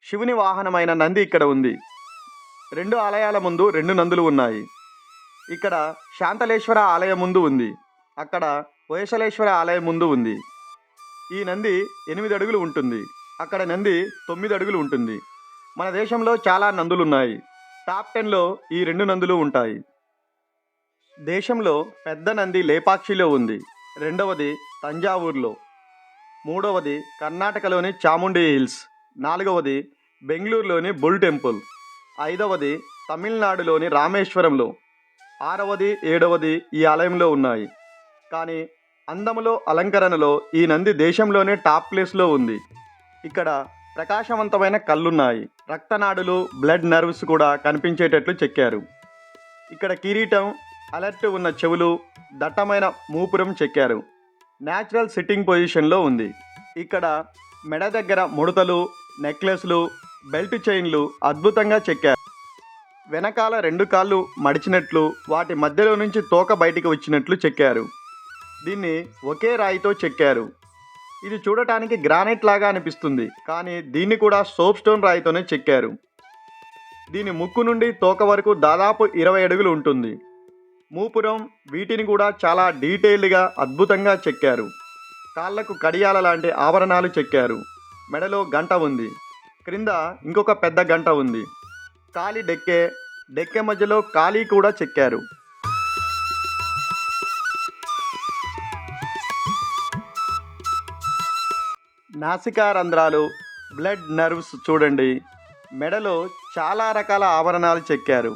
శివుని వాహనమైన నంది ఇక్కడ ఉంది. 2 ఆలయాల ముందు 2 నందులు ఉన్నాయి. ఇక్కడ శాంతలేశ్వర ఆలయం ముందు ఉంది. అక్కడ హొయసలేశ్వర ఆలయం ముందు ఉంది. ఈ నంది 8 అడుగులు ఉంటుంది. అక్కడ నంది 9 అడుగులు ఉంటుంది. మన దేశంలో చాలా నందులున్నాయి. టాప్ 10లో ఈ 2 నందులు ఉంటాయి. దేశంలో పెద్ద నంది లేపాక్షిలో ఉంది. రెండవది తంజావూరులో. మూడవది కర్ణాటకలోని చాముండి హిల్స్. నాలుగవది బెంగళూరులోని బుల్ టెంపుల్. ఐదవది తమిళనాడులోని రామేశ్వరంలో. ఆరవది 7వది ఈ ఆలయంలో ఉన్నాయి. కానీ అందములో అలంకరణలో ఈ నంది దేశంలోనే టాప్ ప్లేస్లో ఉంది. ఇక్కడ ప్రకాశవంతమైన కళ్ళున్నాయి. రక్తనాడులు, బ్లడ్ నర్వ్స్ కూడా కనిపించేటట్లు చెక్కారు. ఇక్కడ కిరీటం, అలర్ట్ ఉన్న చెవులు, దట్టమైన మూపురం చెక్కారు. న్యాచురల్ సిట్టింగ్ పొజిషన్లో ఉంది. ఇక్కడ మెడ దగ్గర ముడతలు, నెక్లెస్లు, బెల్ట్ చైన్లు అద్భుతంగా చెక్కారు. వెనకాల 2 కాళ్ళు మడిచినట్లు, వాటి మధ్యలో నుంచి తోక బయటికి వచ్చినట్లు చెక్కారు. దీన్ని ఒకే రాయితో చెక్కారు. ఇది చూడటానికి గ్రానైట్ లాగా అనిపిస్తుంది, కానీ దీన్ని కూడా సోప్ స్టోన్ రాయితోనే చెక్కారు. దీని ముక్కు నుండి తోక వరకు దాదాపు 20 అడుగులు ఉంటుంది. మూపురం, వీటిని కూడా చాలా డీటెయిల్డ్గా అద్భుతంగా చెక్కారు. కాళ్లకు కడియాల లాంటి ఆభరణాలు చెక్కారు. మెడలో గంట ఉంది. క్రింద ఇంకొక పెద్ద గంట ఉంది. కాలి డెక్కె మధ్యలో కాళీ కూడా చెక్కారు. నాసికా రంధ్రాలు, బ్లడ్ నర్వ్స్ చూడండి. మెడలో చాలా రకాల ఆభరణాలు చెక్కారు.